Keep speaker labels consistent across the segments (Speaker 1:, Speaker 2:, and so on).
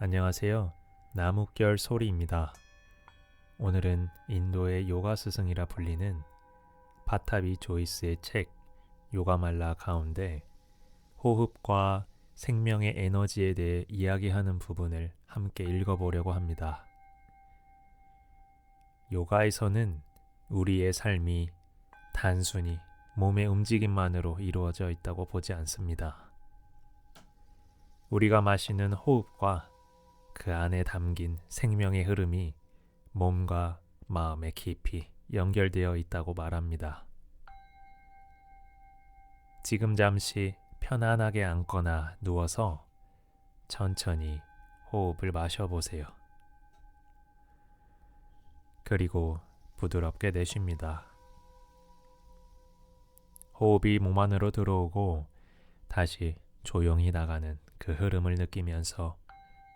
Speaker 1: 안녕하세요. 나뭇결 소리입니다. 오늘은 인도의 요가 스승이라 불리는 파타비 조이스의 책 요가말라 가운데 호흡과 생명의 에너지에 대해 이야기하는 부분을 함께 읽어보려고 합니다. 요가에서는 우리의 삶이 단순히 몸의 움직임만으로 이루어져 있다고 보지 않습니다. 우리가 마시는 호흡과 그 안에 담긴 생명의 흐름이 몸과 마음에 깊이 연결되어 있다고 말합니다. 지금 잠시 편안하게 앉거나 누워서 천천히 호흡을 마셔보세요. 그리고 부드럽게 내쉽니다. 호흡이 몸 안으로 들어오고 다시 조용히 나가는 그 흐름을 느끼면서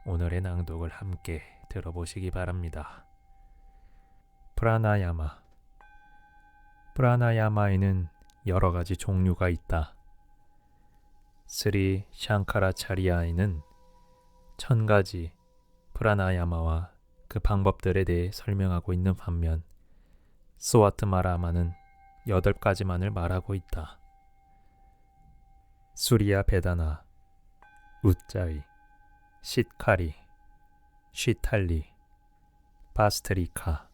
Speaker 1: 오늘의 낭독을 함께 들어보시기 바랍니다. 프라나야마. 프라나야마에는 여러 가지 종류가 있다. 스리 샹카라차리아에는 1000가지 프라나야마와 그 방법들에 대해 설명하고 있는 반면 스와트마라마는 8가지만을 말하고 있다. 수리야 베다나, 우짜이, 시트카리, 쉬탈리, 바스트리카,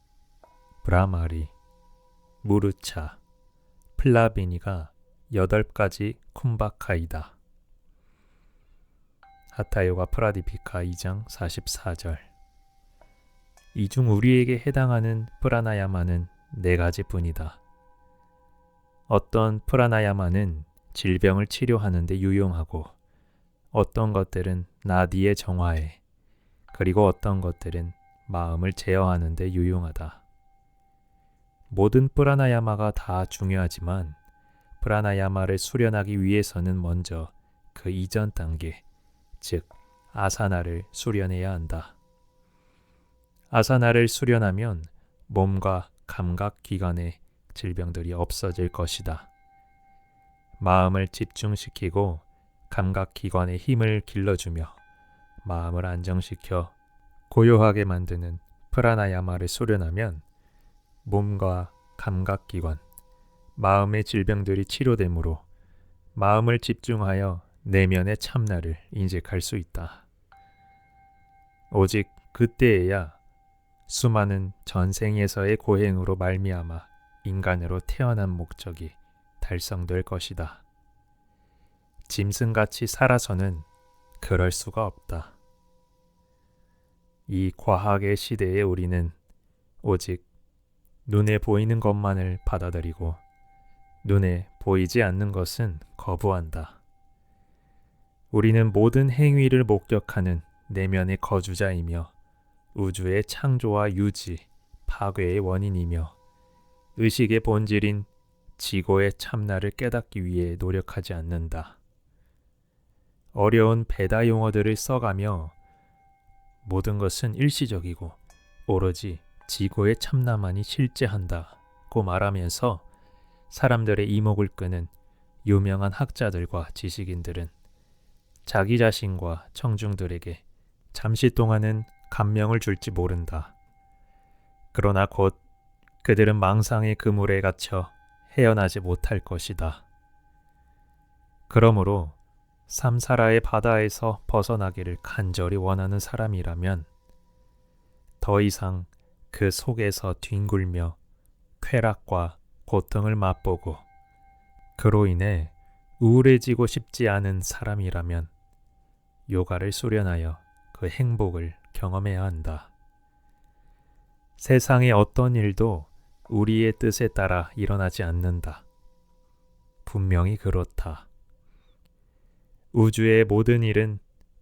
Speaker 1: 브라마리, 무르차, 플라비니가 8가지 쿰바카이다. 하타요가 프라디피카 2장 44절. 이 중 우리에게 해당하는 프라나야마는 4가지 뿐이다. 어떤 프라나야마는 질병을 치료하는 데 유용하고 어떤 것들은 나디의 정화에, 그리고 어떤 것들은 마음을 제어하는 데 유용하다. 모든 프라나야마가 다 중요하지만 프라나야마를 수련하기 위해서는 먼저 그 이전 단계, 즉 아사나를 수련해야 한다. 아사나를 수련하면 몸과 감각기관의 질병들이 없어질 것이다. 마음을 집중시키고 감각기관의 힘을 길러주며 마음을 안정시켜 고요하게 만드는 프라나야마를 수련하면 몸과 감각기관, 마음의 질병들이 치료되므로 마음을 집중하여 내면의 참나를 인식할 수 있다. 오직 그때에야 수많은 전생에서의 고행으로 말미암아 인간으로 태어난 목적이 달성될 것이다. 짐승같이 살아서는 그럴 수가 없다. 이 과학의 시대에 우리는 오직 눈에 보이는 것만을 받아들이고 눈에 보이지 않는 것은 거부한다. 우리는 모든 행위를 목격하는 내면의 거주자이며 우주의 창조와 유지, 파괴의 원인이며 의식의 본질인 지고의 참나를 깨닫기 위해 노력하지 않는다. 어려운 베다 용어들을 써가며 모든 것은 일시적이고 오로지 지고의 참나만이 실제한다고 말하면서 사람들의 이목을 끄는 유명한 학자들과 지식인들은 자기 자신과 청중들에게 잠시 동안은 감명을 줄지 모른다. 그러나 곧 그들은 망상의 그물에 갇혀 헤어나지 못할 것이다. 그러므로 삼사라의 바다에서 벗어나기를 간절히 원하는 사람이라면 더 이상 그 속에서 뒹굴며 쾌락과 고통을 맛보고 그로 인해 우울해지고 싶지 않은 사람이라면 요가를 수련하여 그 행복을 경험해야 한다. 세상의 어떤 일도 우리의 뜻에 따라 일어나지 않는다. 분명히 그렇다. 우주의 모든 일은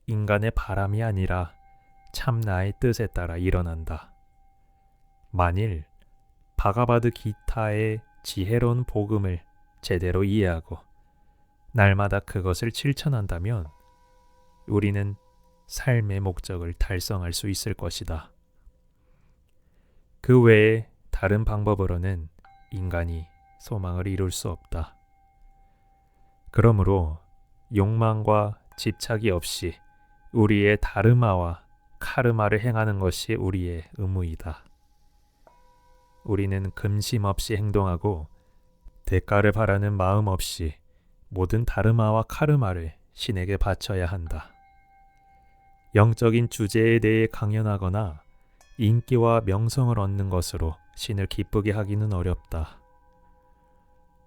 Speaker 1: 인간의 바람이 아니라 참나의 뜻에 따라 일어난다. 만일 바가바드 기타의 지혜로운 복음을 제대로 이해하고 날마다 그것을 실천한다면 우리는 삶의 목적을 달성할 수 있을 것이다. 그 외에 다른 방법으로는 인간이 소망을 이룰 수 없다. 그러므로 욕망과 집착이 없이 우리의 다르마와 카르마를 행하는 것이 우리의 의무이다. 우리는 금심 없이 행동하고 대가를 바라는 마음 없이 모든 다르마와 카르마를 신에게 바쳐야 한다. 영적인 주제에 대해 강연하거나 인기와 명성을 얻는 것으로 신을 기쁘게 하기는 어렵다.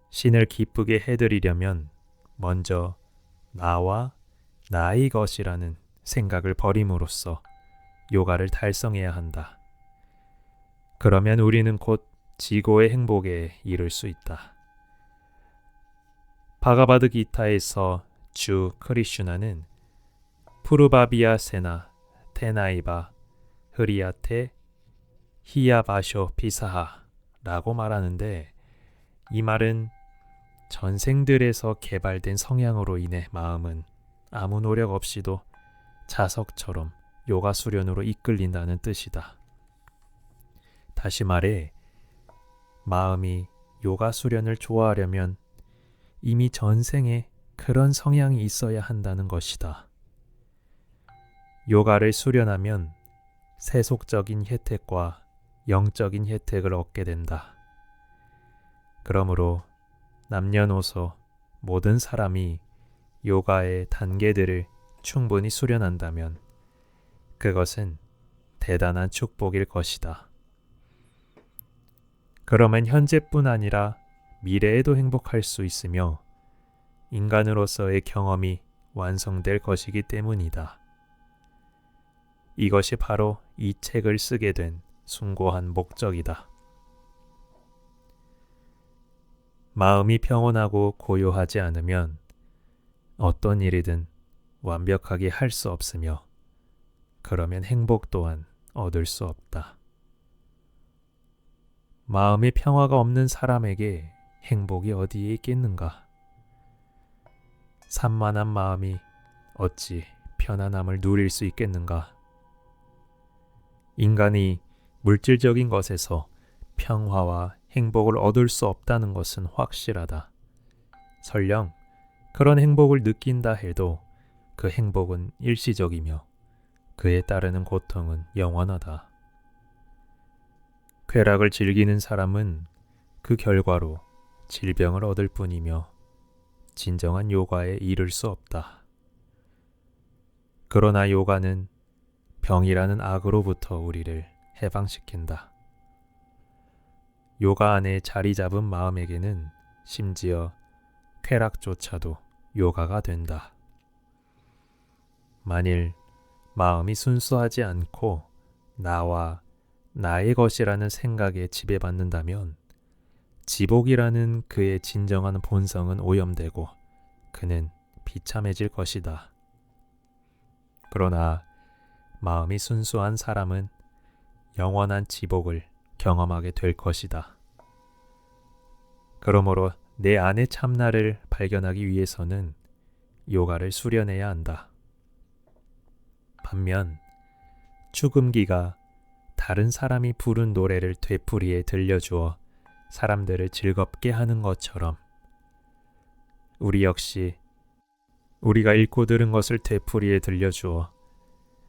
Speaker 1: 신을 기쁘게 해드리려면 먼저 나와 나의 것이라는 생각을 버림으로써 요가를 달성해야 한다. 그러면 우리는 곧 지고의 행복에 이를 수 있다. 바가바드 기타에서 주 크리슈나는 푸르바비아 세나 테나이바 흐리아테 히야바쇼 피사하 라고 말하는데, 이 말은 전생들에서 개발된 성향으로 인해 마음은 아무 노력 없이도 자석처럼 요가 수련으로 이끌린다는 뜻이다. 다시 말해, 마음이 요가 수련을 좋아하려면 이미 전생에 그런 성향이 있어야 한다는 것이다. 요가를 수련하면 세속적인 혜택과 영적인 혜택을 얻게 된다. 그러므로 남녀노소 모든 사람이 요가의 단계들을 충분히 수련한다면 그것은 대단한 축복일 것이다. 그러면 현재뿐 아니라 미래에도 행복할 수 있으며 인간으로서의 경험이 완성될 것이기 때문이다. 이것이 바로 이 책을 쓰게 된 숭고한 목적이다. 마음이 평온하고 고요하지 않으면 어떤 일이든 완벽하게 할 수 없으며, 그러면 행복 또한 얻을 수 없다. 마음의 평화가 없는 사람에게 행복이 어디에 있겠는가? 산만한 마음이 어찌 편안함을 누릴 수 있겠는가? 인간이 물질적인 것에서 평화와 행복을 얻을 수 없다는 것은 확실하다. 설령 그런 행복을 느낀다 해도 그 행복은 일시적이며 그에 따르는 고통은 영원하다. 쾌락을 즐기는 사람은 그 결과로 질병을 얻을 뿐이며 진정한 요가에 이를 수 없다. 그러나 요가는 병이라는 악으로부터 우리를 해방시킨다. 요가 안에 자리 잡은 마음에게는 심지어 쾌락조차도 요가가 된다. 만일 마음이 순수하지 않고 나와 나의 것이라는 생각에 지배받는다면 지복이라는 그의 진정한 본성은 오염되고 그는 비참해질 것이다. 그러나 마음이 순수한 사람은 영원한 지복을 경험하게 될 것이다. 그러므로 내 안의 참나를 발견하기 위해서는 요가를 수련해야 한다. 반면 축음기가 다른 사람이 부른 노래를 되풀이해 들려주어 사람들을 즐겁게 하는 것처럼 우리 역시 우리가 읽고 들은 것을 되풀이해 들려주어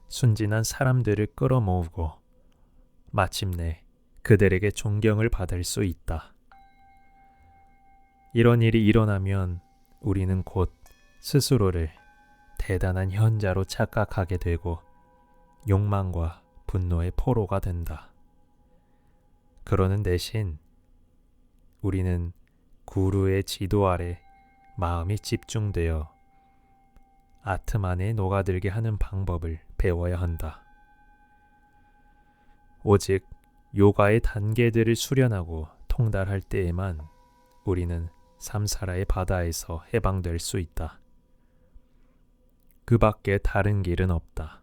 Speaker 1: 순진한 사람들을 끌어모으고 마침내 그들에게 존경을 받을 수 있다. 이런 일이 일어나면 우리는 곧 스스로를 대단한 현자로 착각하게 되고 욕망과 분노의 포로가 된다. 그러는 대신 우리는 구루의 지도 아래 마음이 집중되어 아트만에 녹아들게 하는 방법을 배워야 한다. 오직 요가의 단계들을 수련하고 통달할 때에만 우리는 삼사라의 바다에서 해방될 수 있다. 그 밖에 다른 길은 없다.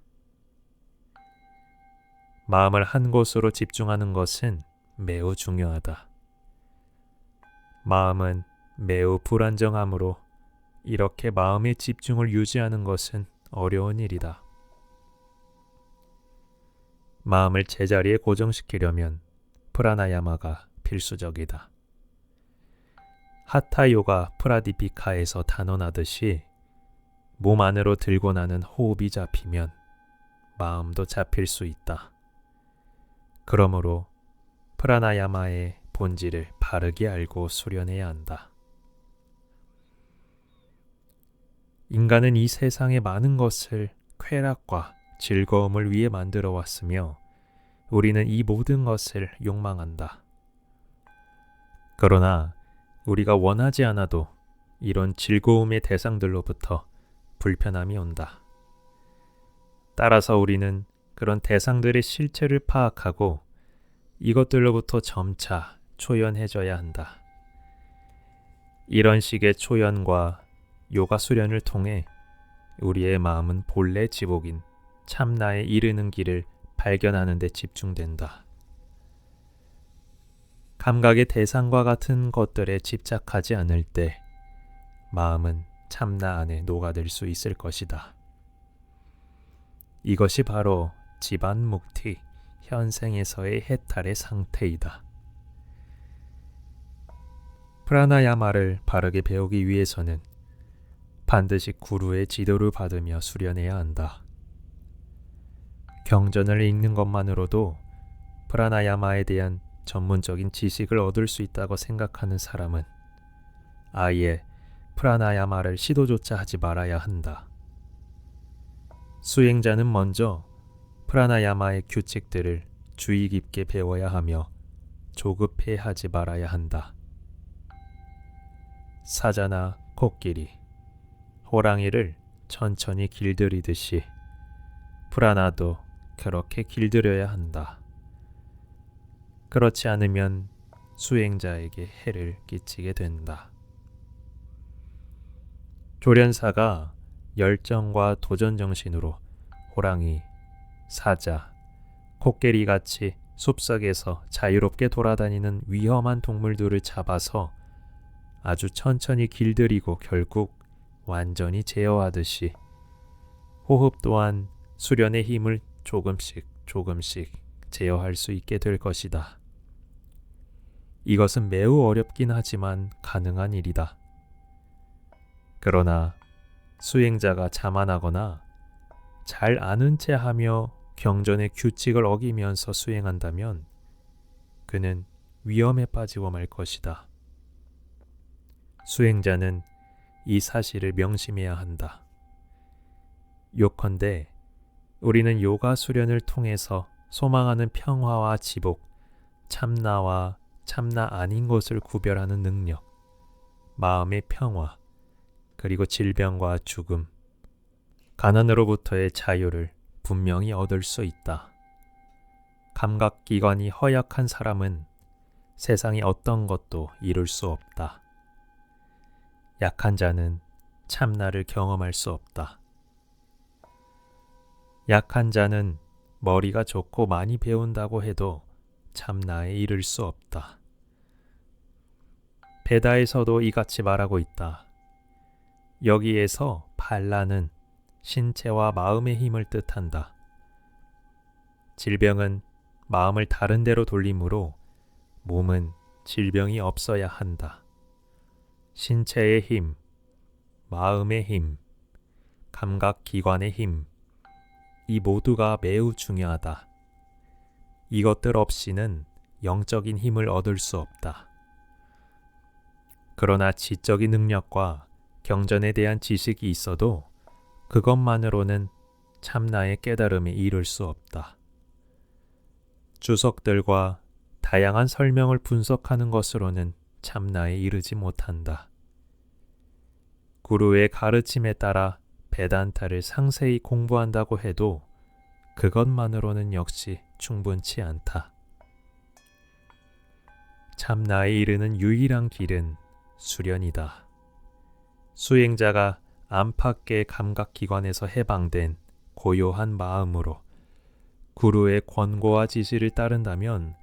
Speaker 1: 마음을 한 곳으로 집중하는 것은 매우 중요하다. 마음은 매우 불안정하므로 이렇게 마음의 집중을 유지하는 것은 어려운 일이다. 마음을 제자리에 고정시키려면 프라나야마가 필수적이다. 하타요가 프라디피카에서 단언하듯이 몸 안으로 들고 나는 호흡이 잡히면 마음도 잡힐 수 있다. 그러므로 프라나야마의 본질을 바르게 알고 수련해야 한다. 인간은 이 세상의 많은 것을 쾌락과 즐거움을 위해 만들어 왔으며 우리는 이 모든 것을 욕망한다. 그러나 우리가 원하지 않아도 이런 즐거움의 대상들로부터 불편함이 온다. 따라서 우리는 그런 대상들의 실체를 파악하고 이것들로부터 점차 초연해져야 한다. 이런 식의 초연과 요가 수련을 통해 우리의 마음은 본래 지복인 참나에 이르는 길을 발견하는 데 집중된다. 감각의 대상과 같은 것들에 집착하지 않을 때 마음은 참나 안에 녹아들 수 있을 것이다. 이것이 바로 지반 묵티, 현생에서의 해탈의 상태이다. 프라나야마를 바르게 배우기 위해서는 반드시 구루의 지도를 받으며 수련해야 한다. 경전을 읽는 것만으로도 프라나야마에 대한 전문적인 지식을 얻을 수 있다고 생각하는 사람은 아예 프라나야마를 시도조차 하지 말아야 한다. 수행자는 먼저 프라나야마의 규칙들을 주의 깊게 배워야 하며 조급해 하지 말아야 한다. 사자나 코끼리, 호랑이를 천천히 길들이듯이 프라나도 그렇게 길들여야 한다. 그렇지 않으면 수행자에게 해를 끼치게 된다. 조련사가 열정과 도전 정신으로 호랑이, 사자, 코끼리 같이 숲속에서 자유롭게 돌아다니는 위험한 동물들을 잡아서 아주 천천히 길들이고 결국 완전히 제어하듯이 호흡 또한 수련의 힘을 조금씩 제어할 수 있게 될 것이다. 이것은 매우 어렵긴 하지만 가능한 일이다. 그러나 수행자가 자만하거나 잘 아는 채 하며 경전의 규칙을 어기면서 수행한다면 그는 위험에 빠지고 말 것이다. 수행자는 이 사실을 명심해야 한다. 요컨대 우리는 요가 수련을 통해서 소망하는 평화와 지복, 참나와 참나 아닌 것을 구별하는 능력, 마음의 평화, 그리고 질병과 죽음, 가난으로부터의 자유를 분명히 얻을 수 있다. 감각기관이 허약한 사람은 세상의 어떤 것도 이룰 수 없다. 약한 자는 참나를 경험할 수 없다. 약한 자는 머리가 좋고 많이 배운다고 해도 참나에 이를 수 없다. 베다에서도 이같이 말하고 있다. 여기에서 발라는 신체와 마음의 힘을 뜻한다. 질병은 마음을 다른 데로 돌림으로 몸은 질병이 없어야 한다. 신체의 힘, 마음의 힘, 감각기관의 힘, 이 모두가 매우 중요하다. 이것들 없이는 영적인 힘을 얻을 수 없다. 그러나 지적인 능력과 경전에 대한 지식이 있어도 그것만으로는 참나의 깨달음에 이를 수 없다. 주석들과 다양한 설명을 분석하는 것으로는 참나에 이르지 못한다. 구루의 가르침에 따라 베단타를 상세히 공부한다고 해도 그것만으로는 역시 충분치 않다. 참나에 이르는 유일한 길은 수련이다. 수행자가 안팎의 감각기관에서 해방된 고요한 마음으로 구루의 권고와 지시를 따른다면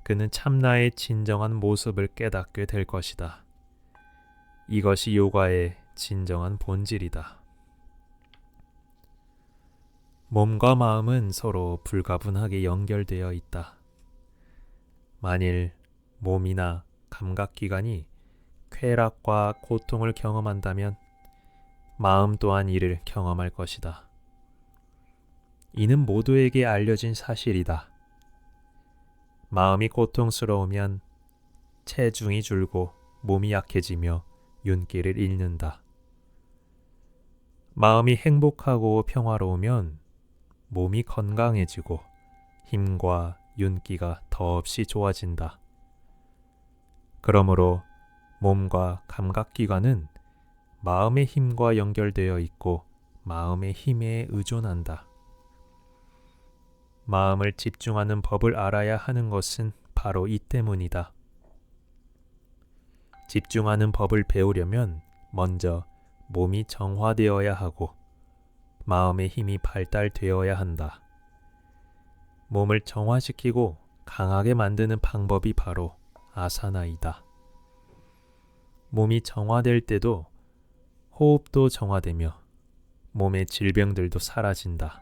Speaker 1: 그는 참나의 진정한 모습을 깨닫게 될 것이다. 이것이 요가의 진정한 본질이다. 몸과 마음은 서로 불가분하게 연결되어 있다. 만일 몸이나 감각기관이 쾌락과 고통을 경험한다면 마음 또한 이를 경험할 것이다. 이는 모두에게 알려진 사실이다. 마음이 고통스러우면 체중이 줄고 몸이 약해지며 윤기를 잃는다. 마음이 행복하고 평화로우면 몸이 건강해지고 힘과 윤기가 더없이 좋아진다. 그러므로 몸과 감각기관은 마음의 힘과 연결되어 있고 마음의 힘에 의존한다. 마음을 집중하는 법을 알아야 하는 것은 바로 이 때문이다. 집중하는 법을 배우려면 먼저 몸이 정화되어야 하고 마음의 힘이 발달되어야 한다. 몸을 정화시키고 강하게 만드는 방법이 바로 아사나이다. 몸이 정화될 때도 호흡도 정화되며 몸의 질병들도 사라진다.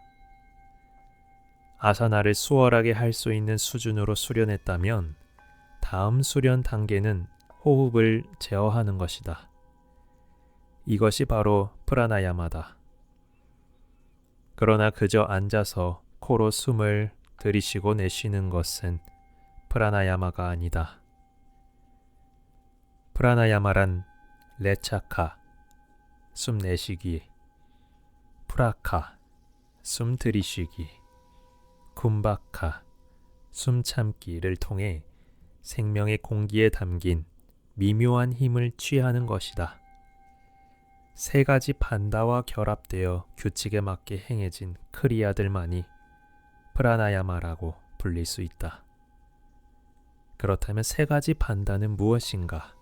Speaker 1: 아사나를 수월하게 할 수 있는 수준으로 수련했다면 다음 수련 단계는 호흡을 제어하는 것이다. 이것이 바로 프라나야마다. 그러나 그저 앉아서 코로 숨을 들이쉬고 내쉬는 것은 프라나야마가 아니다. 프라나야마란 레차카, 숨 내쉬기, 프라카, 숨 들이쉬기, 쿰바카, 숨 참기를 통해 생명의 공기에 담긴 미묘한 힘을 취하는 것이다. 세 가지 반다와 결합되어 규칙에 맞게 행해진 크리야들만이 프라나야마라고 불릴 수 있다. 그렇다면 세 가지 반다는 무엇인가?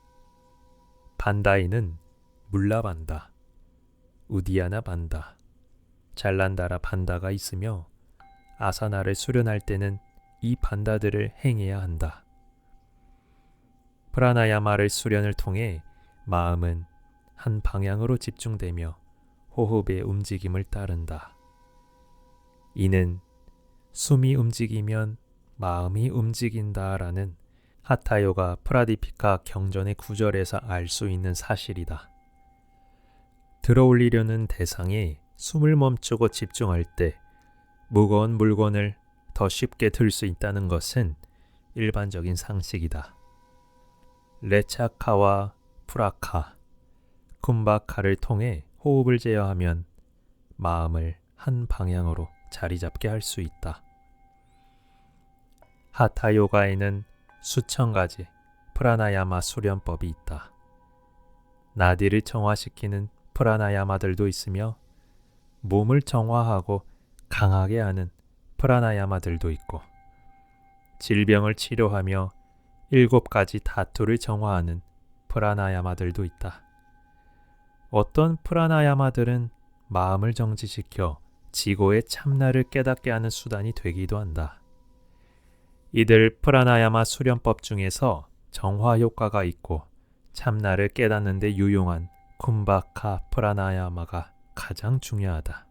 Speaker 1: 반다이는 물라반다, 우디야나 반다, 잘란다라 반다가 있으며 아사나를 수련할 때는 이 반다들을 행해야 한다. 프라나야마를 수련을 통해 마음은 한 방향으로 집중되며 호흡의 움직임을 따른다. 이는 숨이 움직이면 마음이 움직인다라는 하타요가 프라디피카 경전의 구절에서 알 수 있는 사실이다. 들어올리려는 대상에 숨을 멈추고 집중할 때 무거운 물건을 더 쉽게 들 수 있다는 것은 일반적인 상식이다. 레차카와 프라카, 쿰바카를 통해 호흡을 제어하면 마음을 한 방향으로 자리 잡게 할 수 있다. 하타요가에는 수천 가지 프라나야마 수련법이 있다. 나디를 정화시키는 프라나야마들도 있으며 몸을 정화하고 강하게 하는 프라나야마들도 있고 질병을 치료하며 7가지 다투를 정화하는 프라나야마들도 있다. 어떤 프라나야마들은 마음을 정지시켜 지고의 참나를 깨닫게 하는 수단이 되기도 한다. 이들 프라나야마 수련법 중에서 정화 효과가 있고 참나를 깨닫는 데 유용한 쿰바카 프라나야마가 가장 중요하다.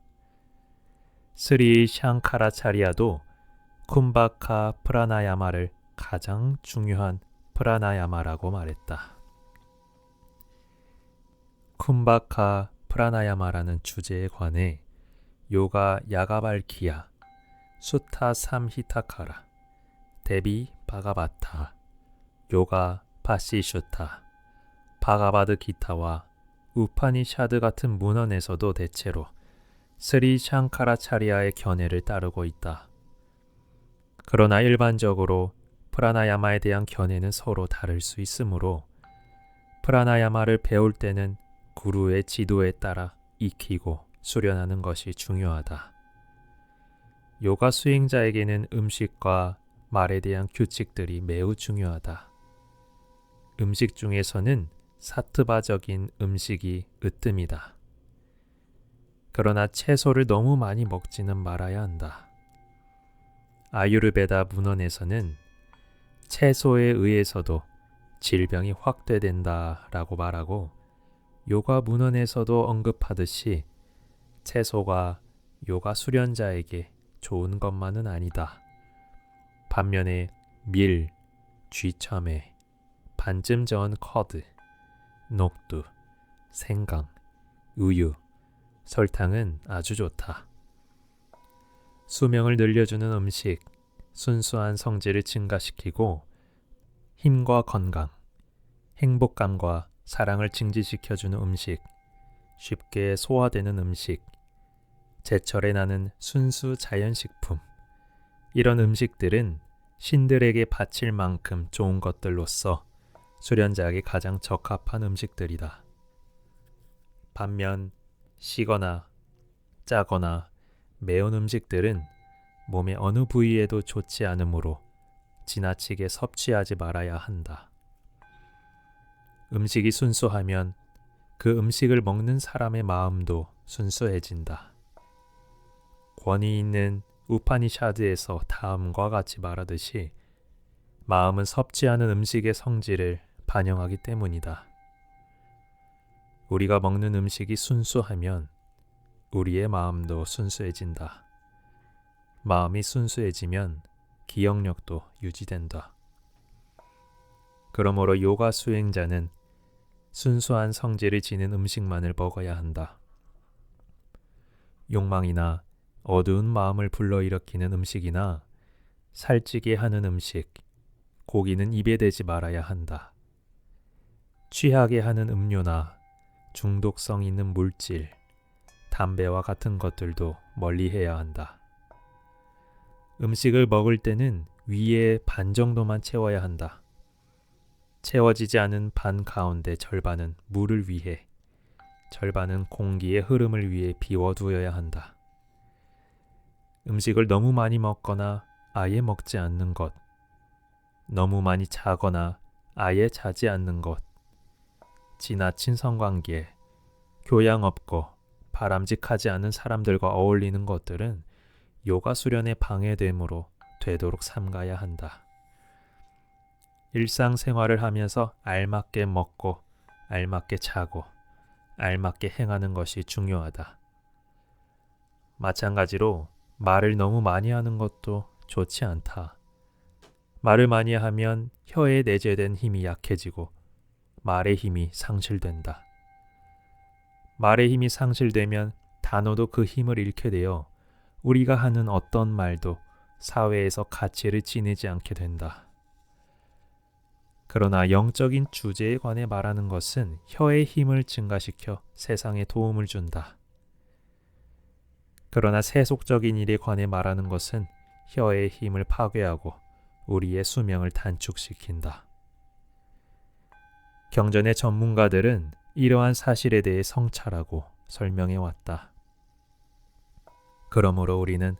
Speaker 1: 스리 샹카라차리아도 쿰바카 프라나야마를 가장 중요한 프라나야마라고 말했다. 쿰바카 프라나야마라는 주제에 관해 요가 야가발키야, 수타 삼히타카라, 데비 바가바타, 요가 파시슈타, 바가바드 기타와 우파니샤드 같은 문헌에서도 대체로 스리 샹카라차리아의 견해를 따르고 있다. 그러나 일반적으로 프라나야마에 대한 견해는 서로 다를 수 있으므로 프라나야마를 배울 때는 구루의 지도에 따라 익히고 수련하는 것이 중요하다. 요가 수행자에게는 음식과 말에 대한 규칙들이 매우 중요하다. 음식 중에서는 사트바적인 음식이 으뜸이다. 그러나 채소를 너무 많이 먹지는 말아야 한다. 아유르베다 문헌에서는 채소에 의해서도 질병이 확대된다라고 말하고 요가 문헌에서도 언급하듯이 채소가 요가 수련자에게 좋은 것만은 아니다. 반면에 밀, 쥐참외, 반쯤 저은 커드, 녹두, 생강, 우유, 설탕은 아주 좋다. 수명을 늘려주는 음식, 순수한 성질을 증가시키고 힘과 건강, 행복감과 사랑을 증진시켜주는 음식, 쉽게 소화되는 음식, 제철에 나는 순수 자연식품, 이런 음식들은 신들에게 바칠 만큼 좋은 것들로서 수련자에게 가장 적합한 음식들이다. 반면 시거나 짜거나 매운 음식들은 몸의 어느 부위에도 좋지 않으므로 지나치게 섭취하지 말아야 한다. 음식이 순수하면 그 음식을 먹는 사람의 마음도 순수해진다. 권위 있는 우파니샤드에서 다음과 같이 말하듯이 마음은 섭취하는 음식의 성질을 반영하기 때문이다. 우리가 먹는 음식이 순수하면 우리의 마음도 순수해진다. 마음이 순수해지면 기억력도 유지된다. 그러므로 요가 수행자는 순수한 성질을 지닌 음식만을 먹어야 한다. 욕망이나 어두운 마음을 불러일으키는 음식이나 살찌게 하는 음식, 고기는 입에 대지 말아야 한다. 취하게 하는 음료나 중독성 있는 물질, 담배와 같은 것들도 멀리해야 한다. 음식을 먹을 때는 위에 반 정도만 채워야 한다. 채워지지 않은 반 가운데 절반은 물을 위해, 절반은 공기의 흐름을 위해 비워두어야 한다. 음식을 너무 많이 먹거나 아예 먹지 않는 것, 너무 많이 자거나 아예 자지 않는 것, 지나친 성관계, 교양 없고 바람직하지 않은 사람들과 어울리는 것들은 요가 수련에 방해되므로 되도록 삼가야 한다. 일상생활을 하면서 알맞게 먹고 알맞게 자고 알맞게 행하는 것이 중요하다. 마찬가지로 말을 너무 많이 하는 것도 좋지 않다. 말을 많이 하면 혀에 내재된 힘이 약해지고 말의 힘이 상실된다. 말의 힘이 상실되면 단어도 그 힘을 잃게 되어 우리가 하는 어떤 말도 사회에서 가치를 지니지 않게 된다. 그러나 영적인 주제에 관해 말하는 것은 혀의 힘을 증가시켜 세상에 도움을 준다. 그러나 세속적인 일에 관해 말하는 것은 혀의 힘을 파괴하고 우리의 수명을 단축시킨다. 경전의 전문가들은 이러한 사실에 대해 성찰하고 설명해 왔다. 그러므로 우리는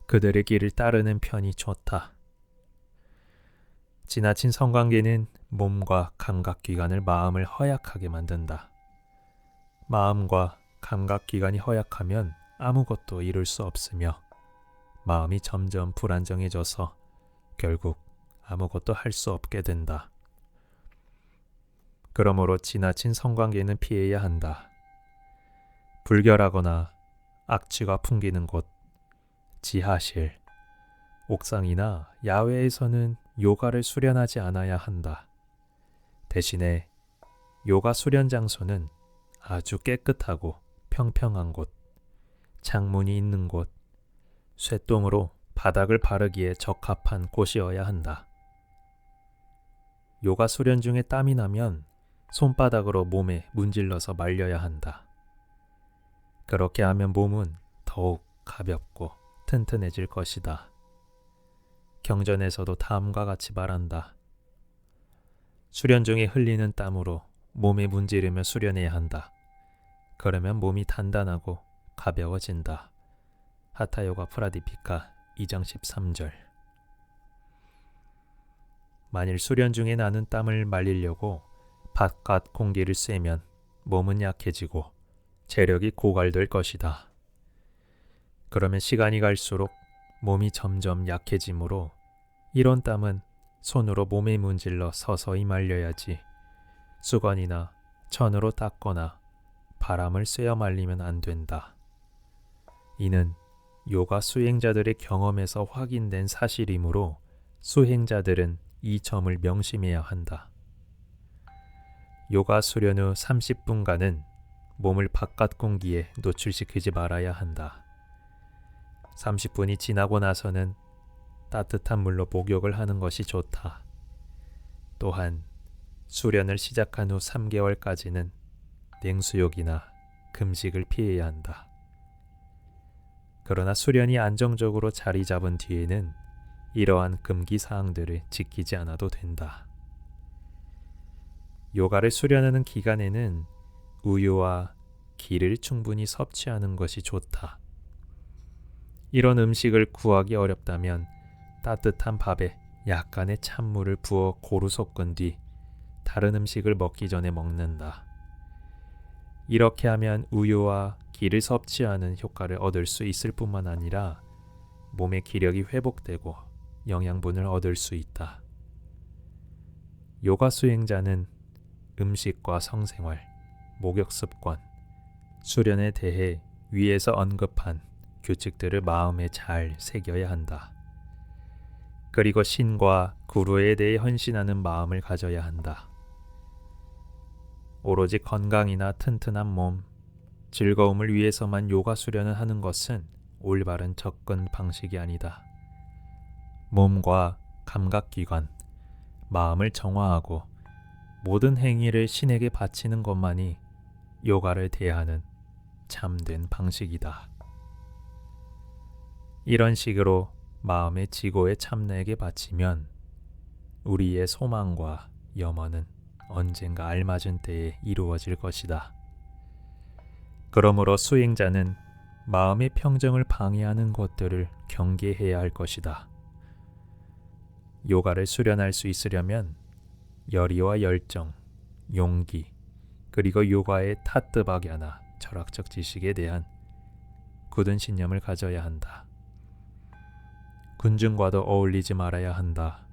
Speaker 1: 그들의 길을 따르는 편이 좋다. 지나친 성관계는 몸과 감각기관을 마음을 허약하게 만든다. 마음과 감각기관이 허약하면 아무것도 이룰 수 없으며 마음이 점점 불안정해져서 결국 아무것도 할 수 없게 된다. 그러므로 지나친 성관계는 피해야 한다. 불결하거나 악취가 풍기는 곳, 지하실, 옥상이나 야외에서는 요가를 수련하지 않아야 한다. 대신에 요가 수련 장소는 아주 깨끗하고 평평한 곳, 창문이 있는 곳, 쇠똥으로 바닥을 바르기에 적합한 곳이어야 한다. 요가 수련 중에 땀이 나면 손바닥으로 몸에 문질러서 말려야 한다. 그렇게 하면 몸은 더욱 가볍고 튼튼해질 것이다. 경전에서도 다음과 같이 말한다. 수련 중에 흘리는 땀으로 몸에 문지르며 수련해야 한다. 그러면 몸이 단단하고 가벼워진다. 하타요가 프라디피카 2장 13절. 만일 수련 중에 나는 땀을 말리려고 바깥 공기를 쐬면 몸은 약해지고 체력이 고갈될 것이다. 그러면 시간이 갈수록 몸이 점점 약해지므로 이런 땀은 손으로 몸에 문질러 서서히 말려야지 수건이나 천으로 닦거나 바람을 쐬어 말리면 안 된다. 이는 요가 수행자들의 경험에서 확인된 사실이므로 수행자들은 이 점을 명심해야 한다. 요가 수련 후 30분간은 몸을 바깥 공기에 노출시키지 말아야 한다. 30분이 지나고 나서는 따뜻한 물로 목욕을 하는 것이 좋다. 또한 수련을 시작한 후 3개월까지는 냉수욕이나 금식을 피해야 한다. 그러나 수련이 안정적으로 자리 잡은 뒤에는 이러한 금기 사항들을 지키지 않아도 된다. 요가를 수련하는 기간에는 우유와 기를 충분히 섭취하는 것이 좋다. 이런 음식을 구하기 어렵다면 따뜻한 밥에 약간의 찬물을 부어 고루 섞은 뒤 다른 음식을 먹기 전에 먹는다. 이렇게 하면 우유와 기를 섭취하는 효과를 얻을 수 있을 뿐만 아니라 몸의 기력이 회복되고 영양분을 얻을 수 있다. 요가 수행자는 음식과 성생활, 목욕 습관, 수련에 대해 위에서 언급한 규칙들을 마음에 잘 새겨야 한다. 그리고 신과 구루에 대해 헌신하는 마음을 가져야 한다. 오로지 건강이나 튼튼한 몸, 즐거움을 위해서만 요가 수련을 하는 것은 올바른 접근 방식이 아니다. 몸과 감각기관, 마음을 정화하고 모든 행위를 신에게 바치는 것만이 요가를 대하는 참된 방식이다. 이런 식으로 마음의 지고의 참나에게 바치면 우리의 소망과 염원은 언젠가 알맞은 때에 이루어질 것이다. 그러므로 수행자는 마음의 평정을 방해하는 것들을 경계해야 할 것이다. 요가를 수련할 수 있으려면 열의와 열정, 용기, 그리고 요가의 타뜨박야나 철학적 지식에 대한 굳은 신념을 가져야 한다. 군중과도 어울리지 말아야 한다.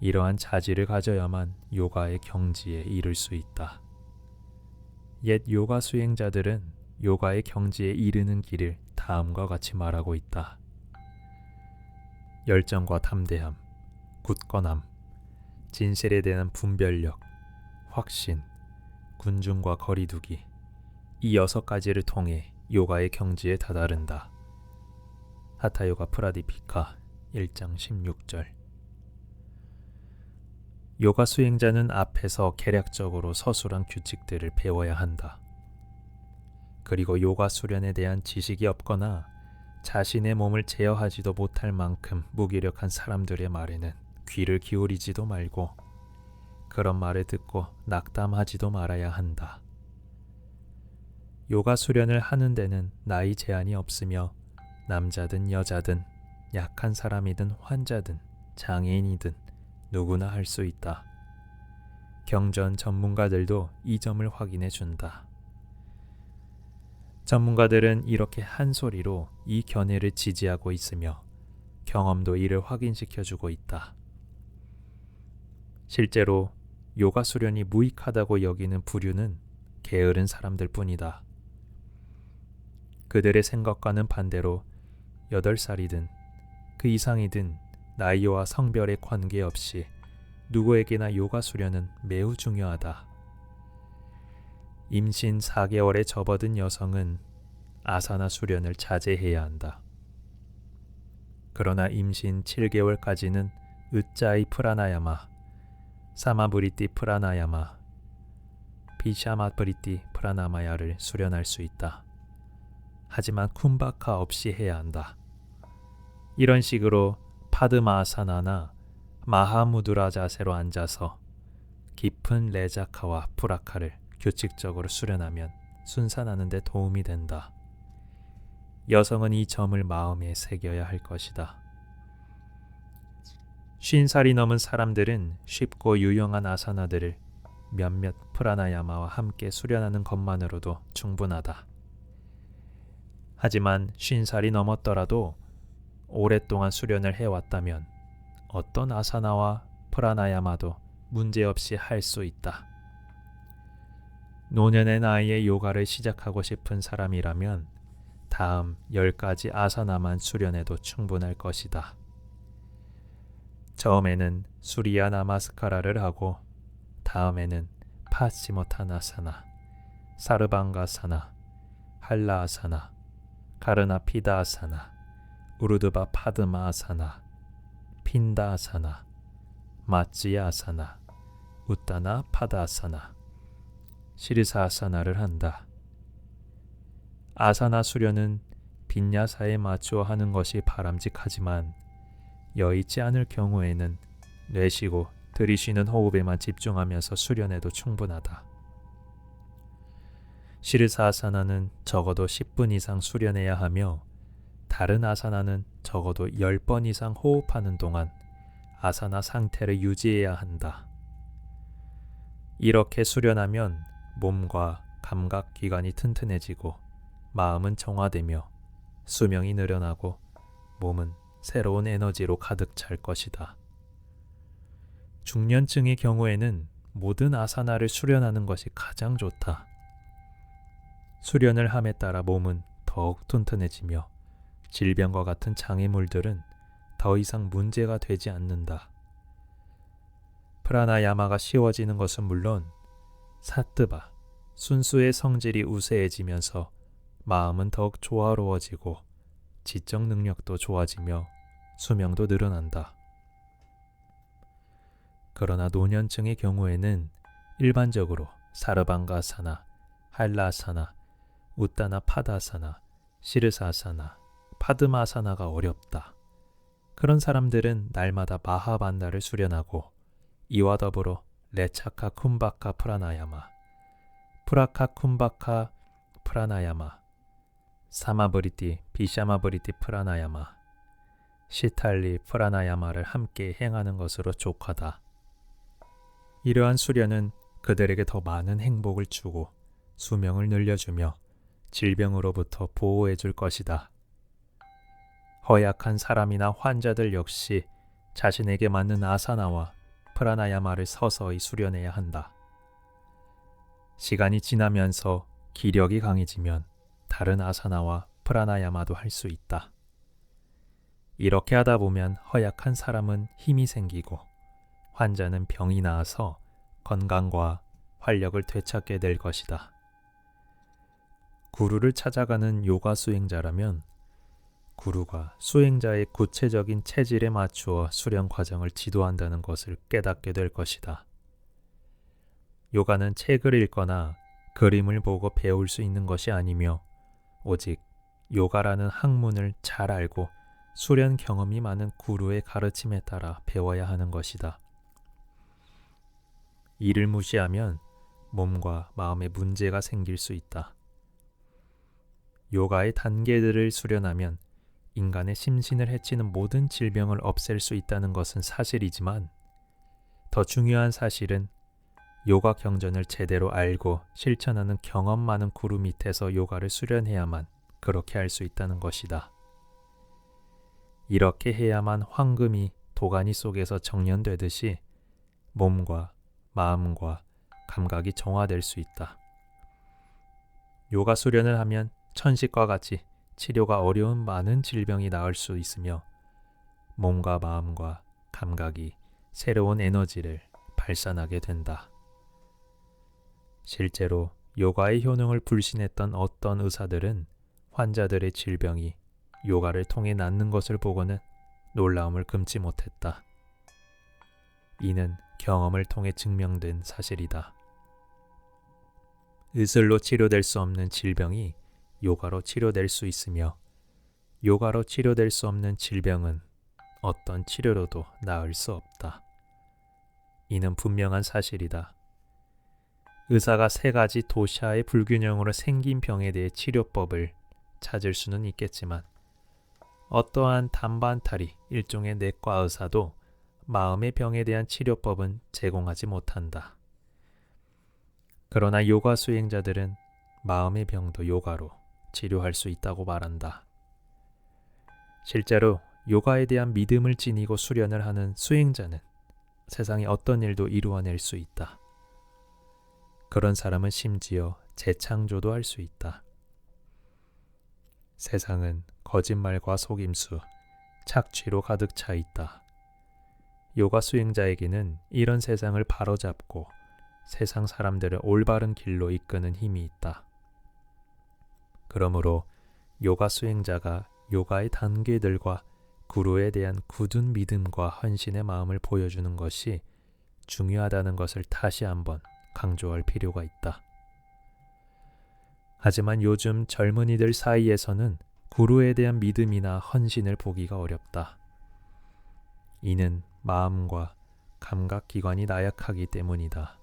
Speaker 1: 이러한 자질을 가져야만 요가의 경지에 이를 수 있다. 옛 요가 수행자들은 요가의 경지에 이르는 길을 다음과 같이 말하고 있다. 열정과 담대함, 굳건함, 진실에 대한 분별력, 확신, 군중과 거리두기, 이 6가지를 통해 요가의 경지에 다다른다. 하타요가 프라디피카 1장 16절. 요가 수행자는 앞에서 계략적으로 서술한 규칙들을 배워야 한다. 그리고 요가 수련에 대한 지식이 없거나 자신의 몸을 제어하지도 못할 만큼 무기력한 사람들의 말에는 귀를 기울이지도 말고 그런 말을 듣고 낙담하지도 말아야 한다. 요가 수련을 하는 데는 나이 제한이 없으며 남자든 여자든 약한 사람이든 환자든 장애인이든 누구나 할 수 있다. 경전 전문가들도 이 점을 확인해 준다. 전문가들은 이렇게 한 소리로 이 견해를 지지하고 있으며 경험도 이를 확인시켜주고 있다. 실제로 요가 수련이 무익하다고 여기는 부류는 게으른 사람들 뿐이다. 그들의 생각과는 반대로 8살이든 그 이상이든 나이와 성별에 관계없이 누구에게나 요가 수련은 매우 중요하다. 임신 4개월에 접어든 여성은 아사나 수련을 자제해야 한다. 그러나 임신 7개월까지는 으짜이 프라나야마, 사마브리띠 프라나야마, 비샤마브리띠 프라나마야를 수련할 수 있다. 하지만 쿰바카 없이 해야 한다. 이런 식으로 파드마아사나나 마하무드라 자세로 앉아서 깊은 레자카와 프라카를 규칙적으로 수련하면 순산하는 데 도움이 된다. 여성은 이 점을 마음에 새겨야 할 것이다. 50살이 넘은 사람들은 쉽고 유용한 아사나들을 몇몇 프라나야마와 함께 수련하는 것만으로도 충분하다. 하지만 50살이 넘었더라도 오랫동안 수련을 해왔다면 어떤 아사나와 프라나야마도 문제없이 할 수 있다. 노년의 나이에 요가를 시작하고 싶은 사람이라면 다음 10가지 아사나만 수련해도 충분할 것이다. 처음에는 수리야 나마스카라를 하고 다음에는 파시모타나사나, 사르방가사나, 할라아사나, 가르나 피다 아사나, 우르드바 파드마 아사나, 핀다 아사나, 마찌야 아사나, 웃다나 파다 아사나, 시르사 아사나를 한다. 아사나 수련은 빈야사에 맞추어 하는 것이 바람직하지만 여의치 않을 경우에는 내쉬고 들이쉬는 호흡에만 집중하면서 수련해도 충분하다. 시르사 아사나는 적어도 10분 이상 수련해야 하며 다른 아사나는 적어도 10번 이상 호흡하는 동안 아사나 상태를 유지해야 한다. 이렇게 수련하면 몸과 감각기관이 튼튼해지고 마음은 정화되며 수명이 늘어나고 몸은 새로운 에너지로 가득 찰 것이다. 중년층의 경우에는 모든 아사나를 수련하는 것이 가장 좋다. 수련을 함에 따라 몸은 더욱 튼튼해지며 질병과 같은 장애물들은 더 이상 문제가 되지 않는다. 프라나야마가 쉬워지는 것은 물론 사뜨바, 순수의 성질이 우세해지면서 마음은 더욱 조화로워지고 지적 능력도 좋아지며 수명도 늘어난다. 그러나 노년층의 경우에는 일반적으로 사르방가아사나, 한라아사나, 웃다나 파다아사나, 시르사아사나, 파드마아사나가 어렵다. 그런 사람들은 날마다 마하반다를 수련하고 이와 더불어 레차카 쿰바카 프라나야마, 프라카 쿰바카 프라나야마, 사마브리티 비샤마브리티 프라나야마, 시탈리 프라나야마를 함께 행하는 것으로 족하다. 이러한 수련은 그들에게 더 많은 행복을 주고 수명을 늘려주며 질병으로부터 보호해 줄 것이다. 허약한 사람이나 환자들 역시 자신에게 맞는 아사나와 프라나야마를 서서히 수련해야 한다. 시간이 지나면서 기력이 강해지면 다른 아사나와 프라나야마도 할 수 있다. 이렇게 하다 보면 허약한 사람은 힘이 생기고 환자는 병이 나아서 건강과 활력을 되찾게 될 것이다. 구루를 찾아가는 요가 수행자라면 구루가 수행자의 구체적인 체질에 맞추어 수련 과정을 지도한다는 것을 깨닫게 될 것이다. 요가는 책을 읽거나 그림을 보고 배울 수 있는 것이 아니며 오직 요가라는 학문을 잘 알고 수련 경험이 많은 구루의 가르침에 따라 배워야 하는 것이다. 이를 무시하면 몸과 마음에 문제가 생길 수 있다. 요가의 단계들을 수련하면 인간의 심신을 해치는 모든 질병을 없앨 수 있다는 것은 사실이지만 더 중요한 사실은 요가 경전을 제대로 알고 실천하는 경험 많은 구루 밑에서 요가를 수련해야만 그렇게 할 수 있다는 것이다. 이렇게 해야만 황금이 도가니 속에서 정련되듯이 몸과 마음과 감각이 정화될 수 있다. 요가 수련을 하면 천식과 같이 치료가 어려운 많은 질병이 나을 수 있으며 몸과 마음과 감각이 새로운 에너지를 발산하게 된다. 실제로 요가의 효능을 불신했던 어떤 의사들은 환자들의 질병이 요가를 통해 낫는 것을 보고는 놀라움을 금치 못했다. 이는 경험을 통해 증명된 사실이다. 의술로 치료될 수 없는 질병이 요가로 치료될 수 있으며 요가로 치료될 수 없는 질병은 어떤 치료로도 나을 수 없다. 이는 분명한 사실이다. 의사가 3가지 도샤의 불균형으로 생긴 병에 대해 치료법을 찾을 수는 있겠지만 어떠한 단반타리 일종의 내과 의사도 마음의 병에 대한 치료법은 제공하지 못한다. 그러나 요가 수행자들은 마음의 병도 요가로 치료할 수 있다고 말한다. 실제로 요가에 대한 믿음을 지니고 수련을 하는 수행자는 세상의 어떤 일도 이루어낼 수 있다. 그런 사람은 심지어 재창조도 할 수 있다. 세상은 거짓말과 속임수, 착취로 가득 차 있다. 요가 수행자에게는 이런 세상을 바로잡고 세상 사람들을 올바른 길로 이끄는 힘이 있다. 그러므로 요가 수행자가 요가의 단계들과 구루에 대한 굳은 믿음과 헌신의 마음을 보여주는 것이 중요하다는 것을 다시 한번 강조할 필요가 있다. 하지만 요즘 젊은이들 사이에서는 구루에 대한 믿음이나 헌신을 보기가 어렵다. 이는 마음과 감각기관이 나약하기 때문이다.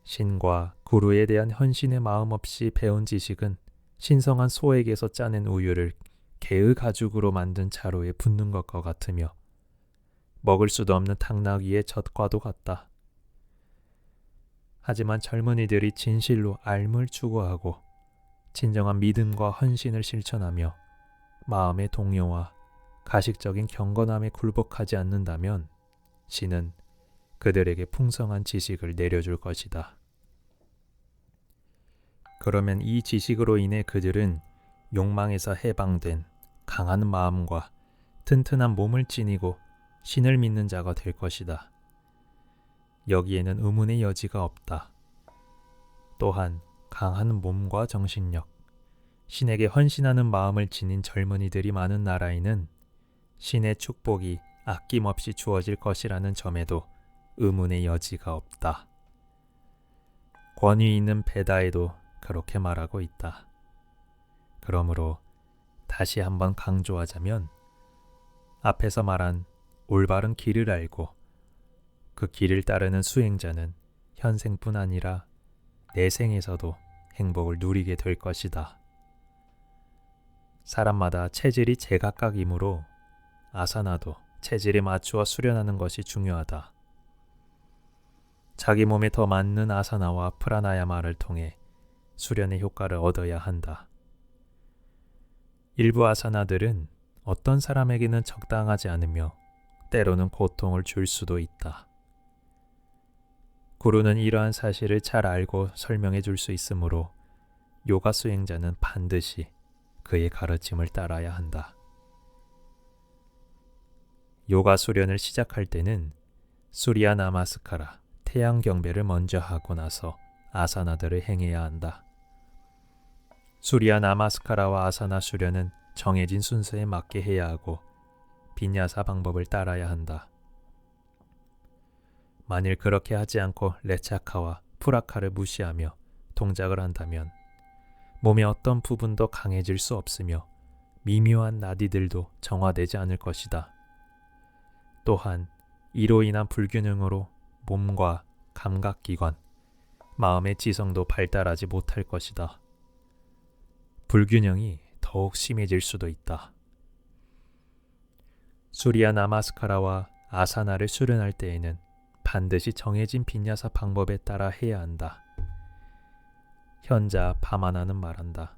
Speaker 1: 신과 구루에 대한 헌신의 마음 없이 배운 지식은 신성한 소에게서 짜낸 우유를 개의 가죽으로 만든 자루에 붓는 것과 같으며 먹을 수도 없는 당나귀의 젖과도 같다. 하지만 젊은이들이 진실로 삶을 추구하고 진정한 믿음과 헌신을 실천하며 마음의 동요와 가식적인 경건함에 굴복하지 않는다면 신은 그들에게 풍성한 지식을 내려줄 것이다. 그러면 이 지식으로 인해 그들은 욕망에서 해방된 강한 마음과 튼튼한 몸을 지니고 신을 믿는 자가 될 것이다. 여기에는 의문의 여지가 없다. 또한 강한 몸과 정신력, 신에게 헌신하는 마음을 지닌 젊은이들이 많은 나라에는 신의 축복이 아낌없이 주어질 것이라는 점에도 의문의 여지가 없다. 권위 있는 베다에도 그렇게 말하고 있다. 그러므로 다시 한번 강조하자면 앞에서 말한 올바른 길을 알고 그 길을 따르는 수행자는 현생뿐 아니라 내생에서도 행복을 누리게 될 것이다. 사람마다 체질이 제각각이므로 아사나도 체질에 맞추어 수련하는 것이 중요하다. 자기 몸에 더 맞는 아사나와 프라나야마를 통해 수련의 효과를 얻어야 한다. 일부 아사나들은 어떤 사람에게는 적당하지 않으며 때로는 고통을 줄 수도 있다. 구루는 이러한 사실을 잘 알고 설명해 줄 수 있으므로 요가 수행자는 반드시 그의 가르침을 따라야 한다. 요가 수련을 시작할 때는 수리야 나마스카라, 태양 경배를 먼저 하고 나서 아사나들을 행해야 한다. 수리야 나마스카라와 아사나 수련은 정해진 순서에 맞게 해야 하고 빈야사 방법을 따라야 한다. 만일 그렇게 하지 않고 레차카와 프라카를 무시하며 동작을 한다면 몸의 어떤 부분도 강해질 수 없으며 미묘한 나디들도 정화되지 않을 것이다. 또한 이로 인한 불균형으로 몸과 감각기관, 마음의 지성도 발달하지 못할 것이다. 불균형이 더욱 심해질 수도 있다. 수리야 나마스카라와 아사나를 수련할 때에는 반드시 정해진 빈야사 방법에 따라 해야 한다. 현자 바마나는 말한다.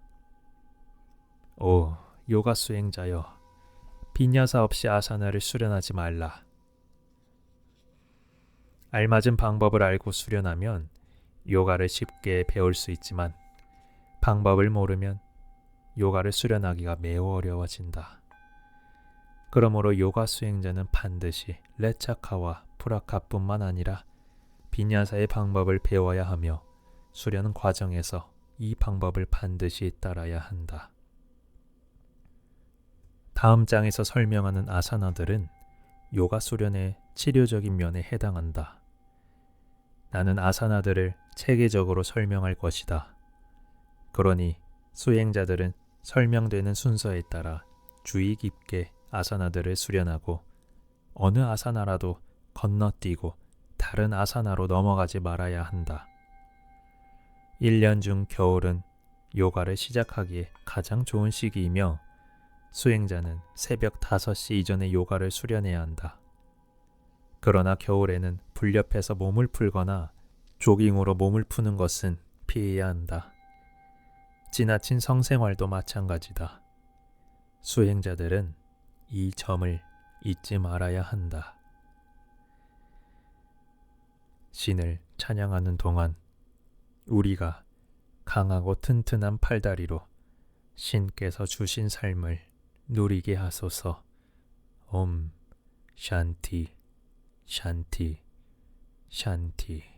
Speaker 1: 오, 요가 수행자여, 빈야사 없이 아사나를 수련하지 말라. 알맞은 방법을 알고 수련하면 요가를 쉽게 배울 수 있지만 방법을 모르면 요가를 수련하기가 매우 어려워진다. 그러므로 요가 수행자는 반드시 레차카와 프라카뿐만 아니라 빈야사의 방법을 배워야 하며 수련 과정에서 이 방법을 반드시 따라야 한다. 다음 장에서 설명하는 아사나들은 요가 수련의 치료적인 면에 해당한다. 나는 아사나들을 체계적으로 설명할 것이다. 그러니 수행자들은 설명되는 순서에 따라 주의 깊게 아사나들을 수련하고 어느 아사나라도 건너뛰고 다른 아사나로 넘어가지 말아야 한다. 1년 중 겨울은 요가를 시작하기에 가장 좋은 시기이며 수행자는 새벽 5시 이전에 요가를 수련해야 한다. 그러나 겨울에는 불렵해서 몸을 풀거나 조깅으로 몸을 푸는 것은 피해야 한다. 지나친 성생활도 마찬가지다. 수행자들은 이 점을 잊지 말아야 한다. 신을 찬양하는 동안 우리가 강하고 튼튼한 팔다리로 신께서 주신 삶을 누리게 하소서. 옴 샨티 샨티 샨티.